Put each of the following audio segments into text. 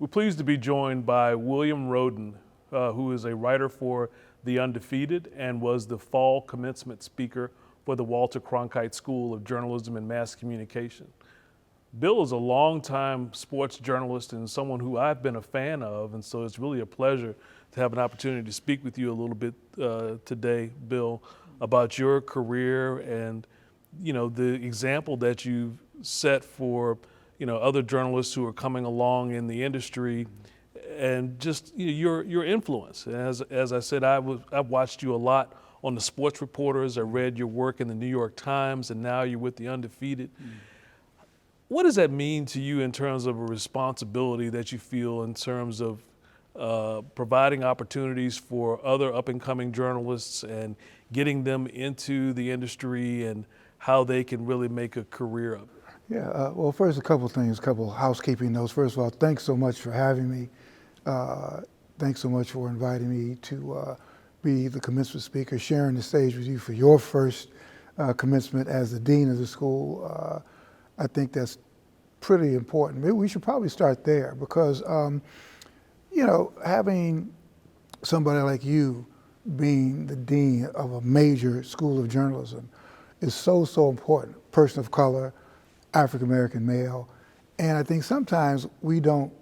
We're pleased to be joined by William Rhoden, who is a writer for The Undefeated and was the fall commencement speaker for the Walter Cronkite School of Journalism and Mass Communication. Bill is a longtime sports journalist and someone who I've been a fan of, and so it's really a pleasure to have an opportunity to speak with you a little bit today, Bill, about your career and the example that you've set for other journalists who are coming along in the industry, and just your influence. As I said, I've watched you a lot on the Sports Reporters. I read your work in the New York Times, and now you're with the Undefeated. What does that mean to you in terms of a responsibility that you feel in terms of providing opportunities for other up-and-coming journalists and getting them into the industry and how they can really make a career of it? Yeah, well, first a couple of things, a couple of housekeeping notes. First of all, thanks so much for having me. Thanks so much for inviting me to be the commencement speaker, sharing the stage with you for your first commencement as the dean of the school. I think that's pretty important. Maybe we should probably start there because, having somebody like you being the dean of a major school of journalism is so important. Person of color, African-American male, and I think sometimes we don't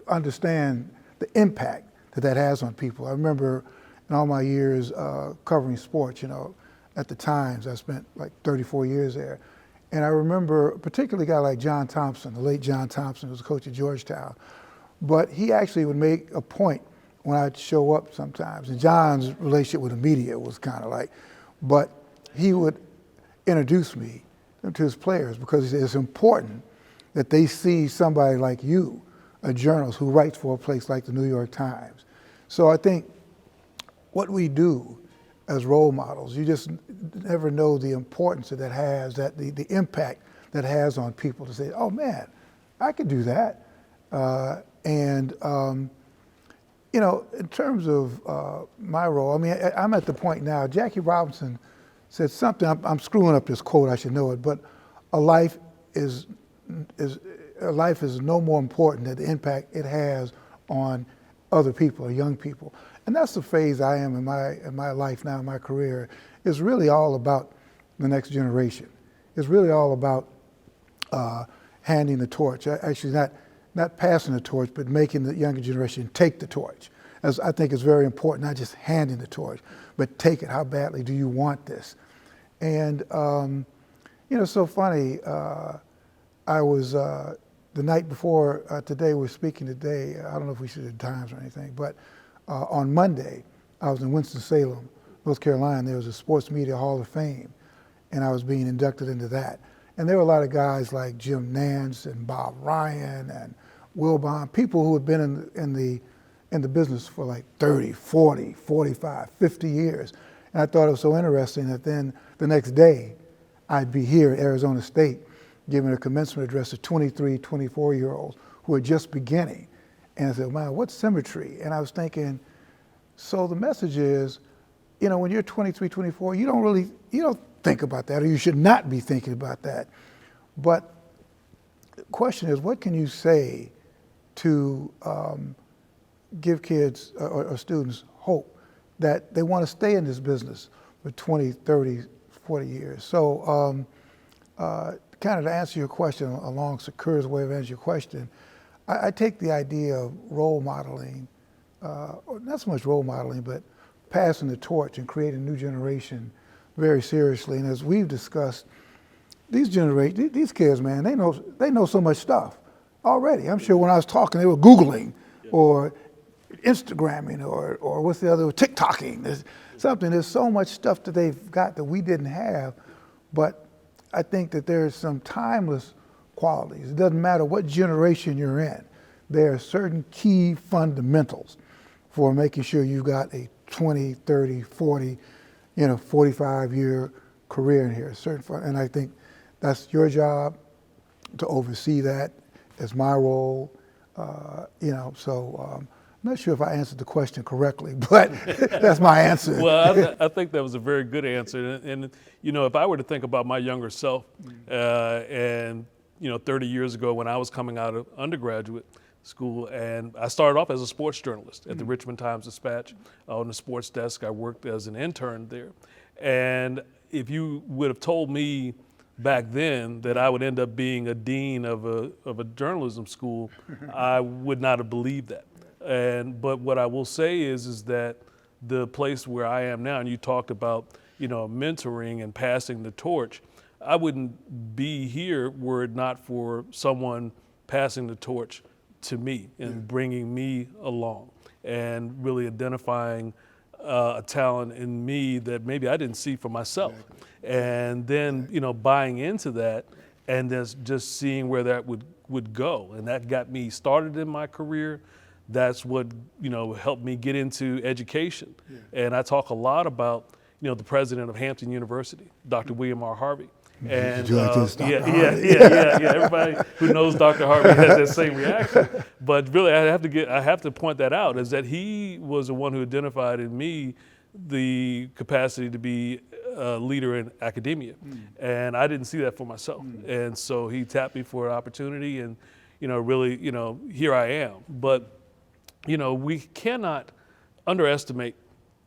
understand the impact that has on people. I remember in all my years covering sports, at the Times, I spent like 34 years there, and I remember particularly a guy like John Thompson, the late John Thompson, who was the coach at Georgetown, but he actually would make a point when I'd show up sometimes, and John's relationship with the media was kind of like, but he would introduce me to his players because it's important that they see somebody like you, a journalist who writes for a place like the New York Times. So I think what we do as role models, you just never know the importance that has, the impact that has on people to say, oh man, I could do that. In terms of my role, I mean, I'm at the point now, Jackie Robinson said something, I'm screwing up this quote, I should know it, but a life is no more important than the impact it has on other people or young people. And that's the phase I am in my life now, in my career. It's really all about the next generation. It's really all about handing the torch. Actually, not passing the torch, but making the younger generation take the torch. As I think is very important, not just handing the torch, but take it. How badly do you want this? And it's so funny. I was the night before today. We're speaking today. I don't know if we should have times or anything, but on Monday, I was in Winston-Salem, North Carolina. There was a Sports Media Hall of Fame, and I was being inducted into that. And there were a lot of guys like Jim Nance and Bob Ryan and Will Bond, people who had been in the business for like 30, 40, 45, 50 years. And I thought it was so interesting that then the next day I'd be here at Arizona State giving a commencement address to 23, 24-year-olds who are just beginning. And I said, man, what symmetry? And I was thinking, so the message is, when you're 23, 24, you don't think about that, or you should not be thinking about that. But the question is, what can you say to give kids or students hope that they want to stay in this business for 20, 30, 40 years? So kind of to answer your question along Sakur's way of answering your question, I take the idea of role modeling, or not so much role modeling, but passing the torch and creating a new generation very seriously. And as we've discussed, these kids, man, they know so much stuff already. I'm sure when I was talking, they were Googling or Instagramming or what's the other, TikToking. There's so much stuff that they've got that we didn't have, but I think that there's some timeless qualities. It doesn't matter what generation you're in. There are certain key fundamentals for making sure you've got a 20, 30, 40, 45-year career in here. And I think that's your job to oversee that. It's my role, I'm not sure if I answered the question correctly, but that's my answer. Well, I think that was a very good answer. And if I were to think about my younger self and 30 years ago when I was coming out of undergraduate, school, and I started off as a sports journalist at the Richmond Times-Dispatch. On the sports desk, I worked as an intern there. And if you would have told me back then that I would end up being a dean of a journalism school, I would not have believed that. But what I will say is that the place where I am now, and you talked about, mentoring and passing the torch, I wouldn't be here were it not for someone passing the torch to me and bringing me along and really identifying a talent in me that maybe I didn't see for myself. And then, buying into that and just seeing where that would go. And that got me started in my career. That's what, helped me get into education. And I talk a lot about, the president of Hampton University, Dr. William R. Harvey. And everybody who knows Dr. Harvey has that same reaction. But really, I have to point that out, is that he was the one who identified in me the capacity to be a leader in academia. And I didn't see that for myself. And so he tapped me for an opportunity, and really, here I am. But we cannot underestimate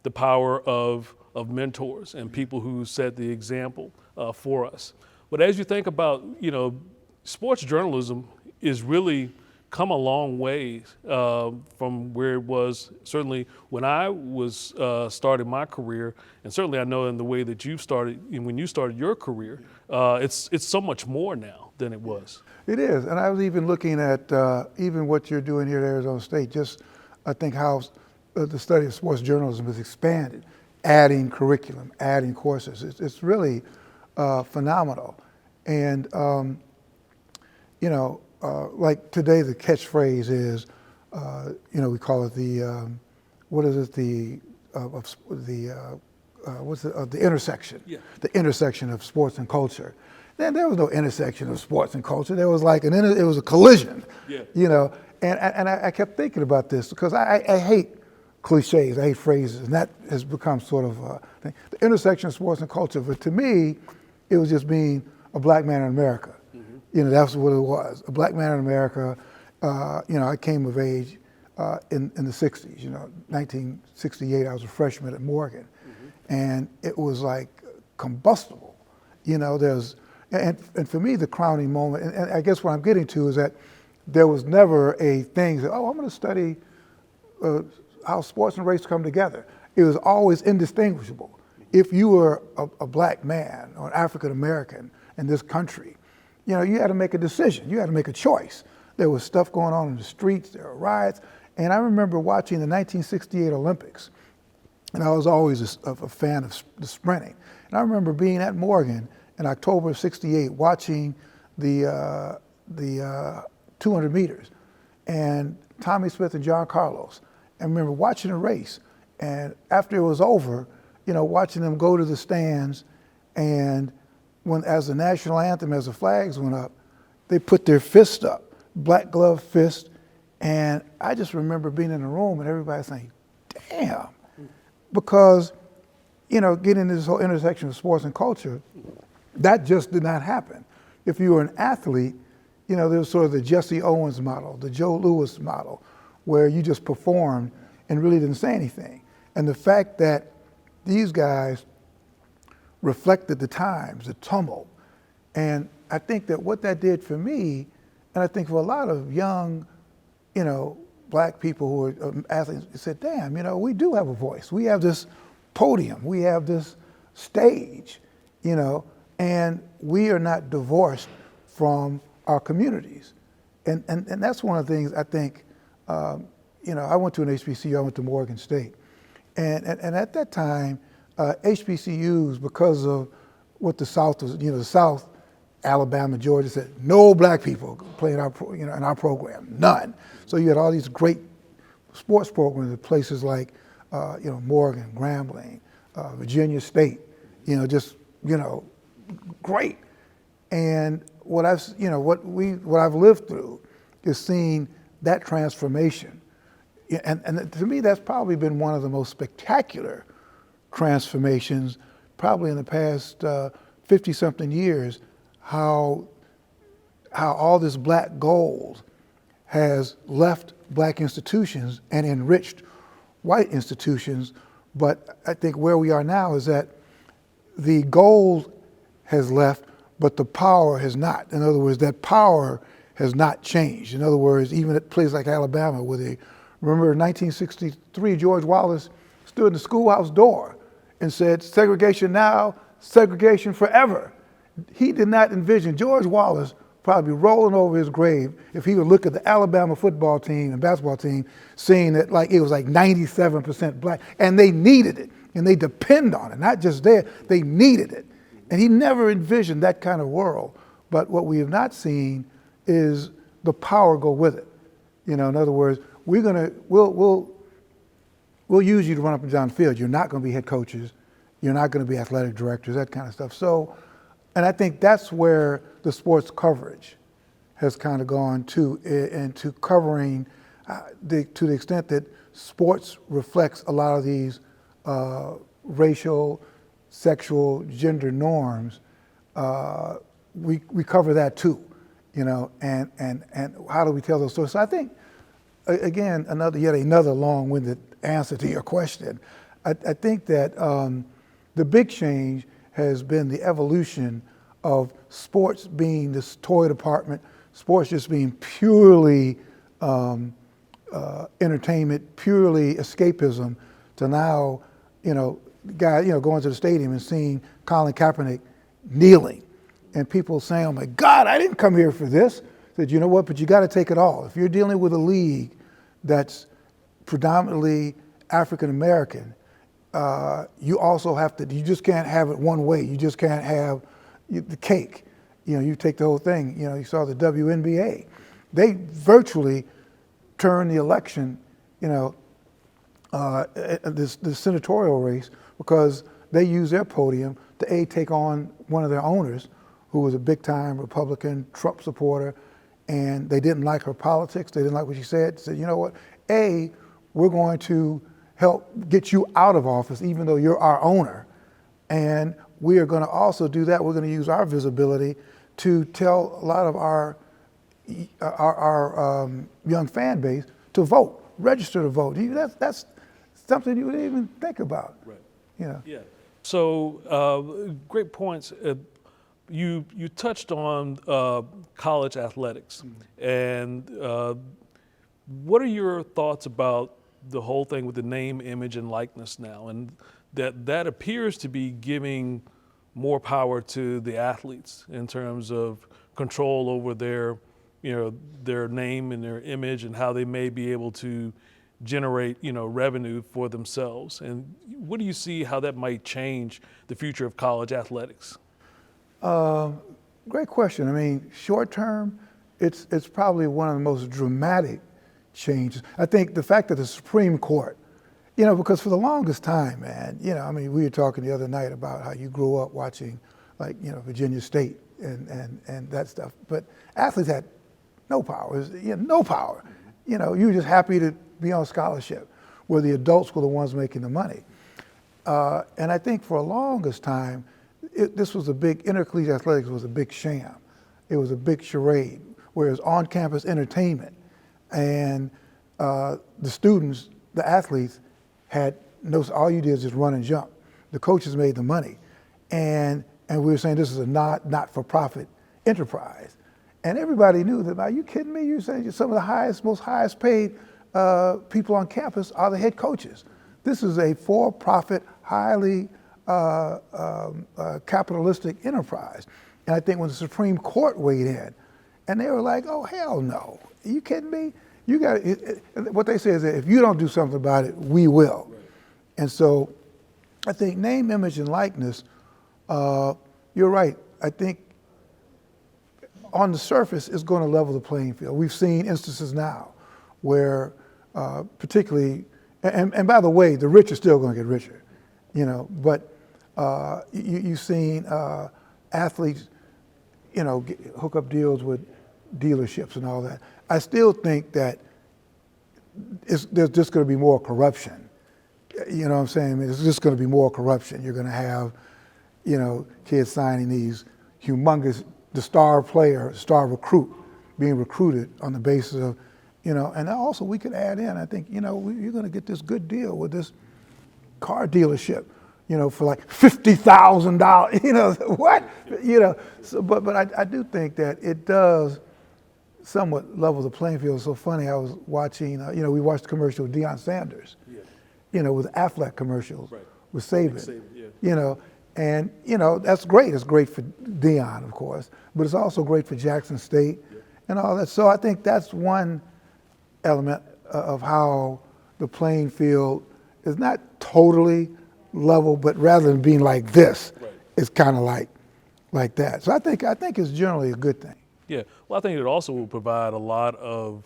the power of mentors and people who set the example for us. But as you think about, sports journalism is really come a long way from where it was certainly when I was starting my career, and certainly I know in the way that you started, when you started your career, it's so much more now than it was. It is, and I was even looking at even what you're doing here at Arizona State, just I think how the study of sports journalism has expanded, adding curriculum, adding courses. It's really phenomenal. And, like today the catchphrase is, we call it the, the intersection, the intersection of sports and culture. Then there was no intersection of sports and culture. There was like it was a collision, And I kept thinking about this because I hate cliches, I hate phrases, and that has become sort of a thing. The intersection of sports and culture, but to me, it was just being a black man in America. That's what it was, a black man in America. I came of age in the 60s, 1968, I was a freshman at Morgan, and it was like combustible. And for me, the crowning moment, and I guess what I'm getting to is that there was never a thing that, I'm going to study how sports and race come together. It was always indistinguishable. If you were a black man or an African American in this country, you had to make a decision. You had to make a choice. There was stuff going on in the streets. There were riots. And I remember watching the 1968 Olympics, and I was always a fan of the sprinting. And I remember being at Morgan in October of '68, watching the 200 meters, and Tommy Smith and John Carlos. I remember watching a race, and after it was over, watching them go to the stands, and as the national anthem, as the flags went up, they put their fist up, black glove fist, and I just remember being in the room and everybody saying, damn, because, getting into this whole intersection of sports and culture, that just did not happen. If you were an athlete, there was sort of the Jesse Owens model, the Joe Louis model, where you just performed and really didn't say anything. And the fact that these guys reflected the times, the tumult, and I think that what that did for me, and I think for a lot of young, black people who are athletes, said, damn, we do have a voice. We have this podium. We have this stage, and we are not divorced from our communities. And that's one of the things I think, I went to an HBCU, I went to Morgan State. And at that time, HBCUs, because of what the South was, the South, Alabama, Georgia said, no black people play in our program, none. So you had all these great sports programs at places like, Morgan, Grambling, Virginia State, great. And what I've lived through is seeing that transformation. And to me, that's probably been one of the most spectacular transformations, probably in the past 50-something years, how all this black gold has left black institutions and enriched white institutions. But I think where we are now is that the gold has left, but the power has not. In other words, that power has not changed. In other words, even at places like Alabama, where they, remember in 1963, George Wallace stood in the schoolhouse door and said, segregation now, segregation forever. He did not envision, George Wallace probably rolling over his grave if he would look at the Alabama football team and basketball team, seeing that like it was like 97% black, and they needed it, and they depend on it, not just there, they needed it. And he never envisioned that kind of world. But what we have not seen is the power go with it. You know, in other words, we'll use you to run up and down the field. You're not going to be head coaches. You're not going to be athletic directors, that kind of stuff. So, and I think that's where the sports coverage has kind of gone to, and to covering to the extent that sports reflects a lot of these racial, sexual, gender norms. We cover that too, you know, and how do we tell those stories? So I think, again, yet another long-winded answer to your question. I think that the big change has been the evolution of sports being this toy department, sports just being purely entertainment, purely escapism, to now, you know, going to the stadium and seeing Colin Kaepernick kneeling, and people saying, "Oh my God, I didn't come here for this." I said, you know what? But you got to take it all. If you're dealing with a league that's predominantly African American, you also have to. You just can't have it one way. You just can't have the cake. You know, you take the whole thing. You know, you saw the WNBA. They virtually turned the election, you know, this senatorial race, because they used their podium to take on one of their owners, who was a big-time Republican Trump supporter, and they didn't like her politics. They didn't like what she said. They said, you know what? We're going to help get you out of office, even though you're our owner, and we are going to also do that. We're going to use our visibility to tell a lot of our young fan base to vote, register to vote. That's something you wouldn't even think about. Right. You know. Yeah. So great points. You touched on college athletics, and what are your thoughts about the whole thing with the name, image, and likeness now, and that appears to be giving more power to the athletes in terms of control over their name and their image, and how they may be able to generate, revenue for themselves. And what do you see how that might change the future of college athletics? Great question. I mean, short term, it's probably one of the most dramatic changes. I think the fact that the Supreme Court, because for the longest time, man, I mean, we were talking the other night about how you grew up watching, like, Virginia State and that stuff. But athletes had no power. No power. You were just happy to be on scholarship, where the adults were the ones making the money. And I think for the longest time, this was intercollegiate athletics was a big sham. It was a big charade, whereas on-campus entertainment, and the students, the athletes, had all you did is just run and jump. The coaches made the money. And we were saying this is a not-for-profit enterprise. And everybody knew that. Are you kidding me? You're saying some of the most highest paid people on campus are the head coaches. This is a for-profit, highly capitalistic enterprise. And I think when the Supreme Court weighed in, and they were like, "Oh, hell no! Are you kidding me? You got what they say is that if you don't do something about it, we will." Right. And so, I think name, image, and likeness. You're right. I think on the surface, it's going to level the playing field. We've seen instances now where, particularly, and by the way, the rich are still going to get richer, But you've seen athletes, hook up deals with dealerships and all that. I still think that there's just going to be more corruption. You know what I'm saying? I mean, it's just going to be more corruption. You're going to have, kids signing these humongous, the star player, star recruit, being recruited on the basis of And also we could add in, I think, you're going to get this good deal with this car dealership, for like $50,000, what? So, but I do think that it does somewhat level the playing field. It's so funny, I was watching, we watched the commercial with Deion Sanders, with Affleck commercials, Right. with Saban, yeah. And, that's great. It's great for Deion, of course, but it's also great for Jackson State and all that. So I think that's one element of how the playing field is not totally level, but rather than being like this, it's kind of like that. So I think it's generally a good thing. Yeah, well, I think it also will provide a lot of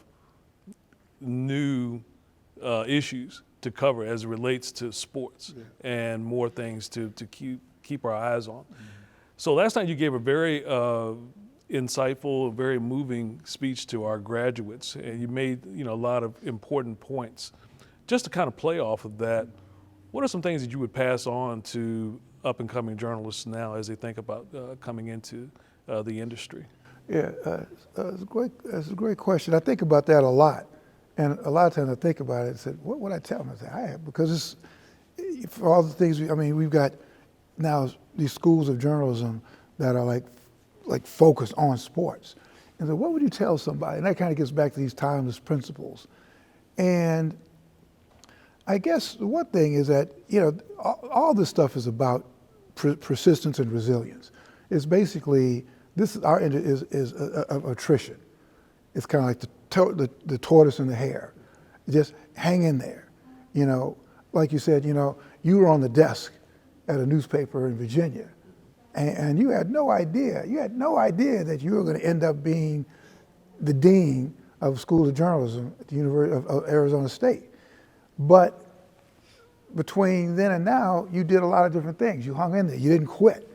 new issues to cover as it relates to sports and more things to keep our eyes on. So last night you gave a very insightful, very moving speech to our graduates, and you made a lot of important points. Just to kind of play off of that, what are some things that you would pass on to up and coming journalists now as they think about coming into the industry? Yeah, it's a great question. I think about that a lot. And a lot of times I think about it and said, what would I tell them? I say, because for all the things, we've got now these schools of journalism that are like focused on sports. And so what would you tell somebody? And that kind of gets back to these timeless principles. And I guess the one thing is that, all this stuff is about persistence and resilience. It's basically, our end is attrition. It's kind of like the tortoise and the hare. Just hang in there. Like you said, you were on the desk at a newspaper in Virginia, and you had no idea. You had no idea that you were going to end up being the dean of School of Journalism at the University of Arizona State. But between then and now, you did a lot of different things. You hung in there. You didn't quit.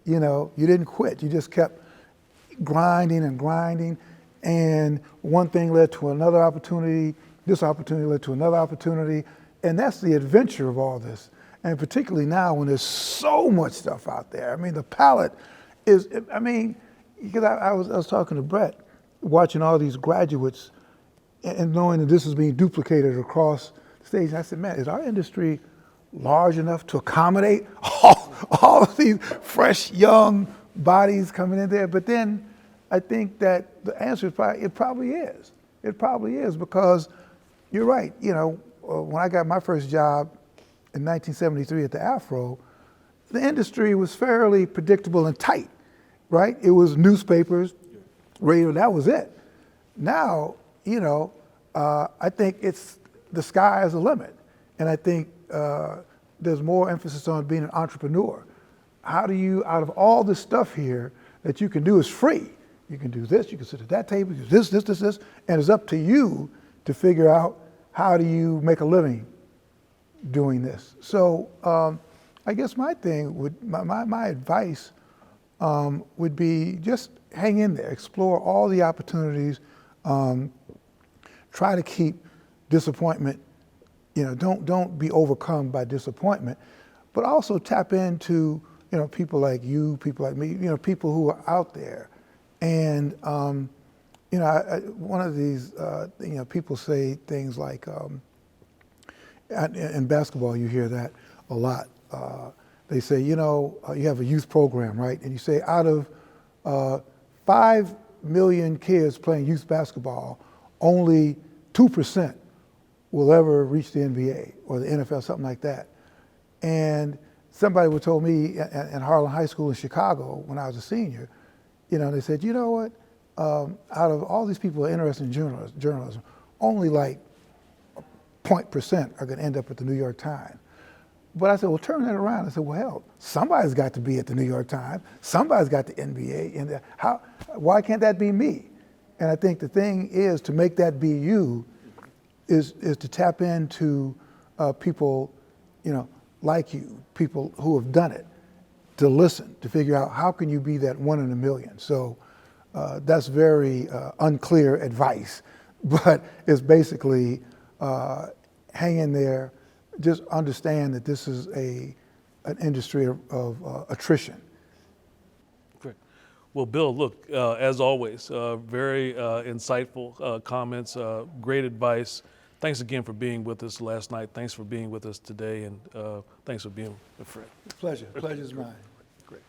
You didn't quit. You just kept grinding and grinding. And one thing led to another opportunity. This opportunity led to another opportunity. And that's the adventure of all this. And particularly now when there's so much stuff out there. The palette is, because I was talking to Brett, watching all these graduates and knowing that this is being duplicated across the stage. And I said, man, is our industry large enough to accommodate all of these fresh, young bodies coming in there? But then I think that the answer is it probably is. It probably is, because you're right. When I got my first job in 1973 at the Afro, the industry was fairly predictable and tight, right? It was newspapers, radio, that was it. Now, I think it's the sky is the limit. And I think there's more emphasis on being an entrepreneur. How do you, out of all this stuff here that you can do is free. You can do this, you can sit at that table, you do this, and it's up to you to figure out how do you make a living doing this. So I guess my thing my advice would be just hang in there, explore all the opportunities, try to keep disappointment, don't be overcome by disappointment, but also tap into, people like you, people like me, people who are out there. And, one of these, people say things like, in basketball, you hear that a lot. They say, you have a youth program, right? And you say out of 5 million kids playing youth basketball, only 2% will ever reach the NBA or the NFL, something like that. And somebody told me in Harlan High School in Chicago when I was a senior, they said, you know what? Out of all these people who are interested in journalism, only like 0.% are going to end up at the New York Times. But I said, well, turn that around. I said, well, hell, somebody's got to be at the New York Times. Somebody's got the NBA. And why can't that be me? And I think the thing is to make that be you is to tap into people, like you, people who have done it, to listen, to figure out how can you be that one in a million. So that's very unclear advice, but it's basically hang in there, just understand that this is an industry of attrition. Great. Well, Bill, look, as always, very insightful comments, great advice. Thanks again for being with us last night. Thanks for being with us today, and thanks for being a friend. Pleasure. Pleasure's mine.